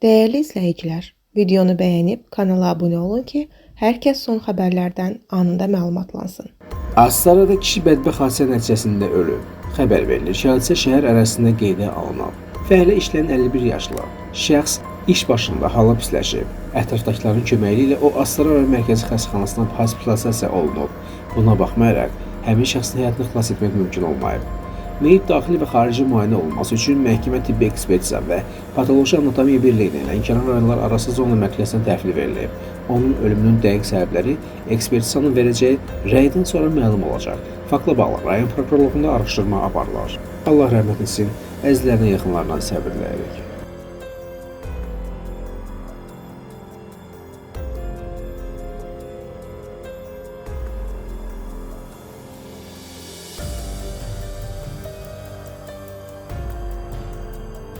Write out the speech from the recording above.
Değerli izləyicilər, videonu bəyənib kanala abunə olun ki, hər kəs son xəbərlərdən anında məlumatlansın. Astarada kişi bədbəxt hadisə nəticəsində ölüb. Xəbər verilir ki, hadisə şəhər ərazisində qeydə alınıb. Fəhlə işləyən 51 yaşlı şəxs iş başında hala pisləşib. Ətrafdakıların köməyi ilə o Astara rayon mərkəzi xəstəxanasına hospitalizasiya olunub. Buna baxmayaraq, həmin şəxsin həyatını xilas etmək mümkün olmayıb. Meyit daxili və xarici müayinə olunması üçün məhkəmə tibbi ekspertiza və patoloji anatomiya birliyi ilə Lənkəran rayonlar arası zona mərkəzinə təhvil verilib. Onun ölümünün dəqiq səbəbləri ekspertizanın verəcəyi rəydən sonra məlum olacaq. Faktla bağlı rayon prokurorluğunda araşdırma aparılır. Allah rəhmət etsin, əzizlərinə yaxınlarına səbir diləyirik.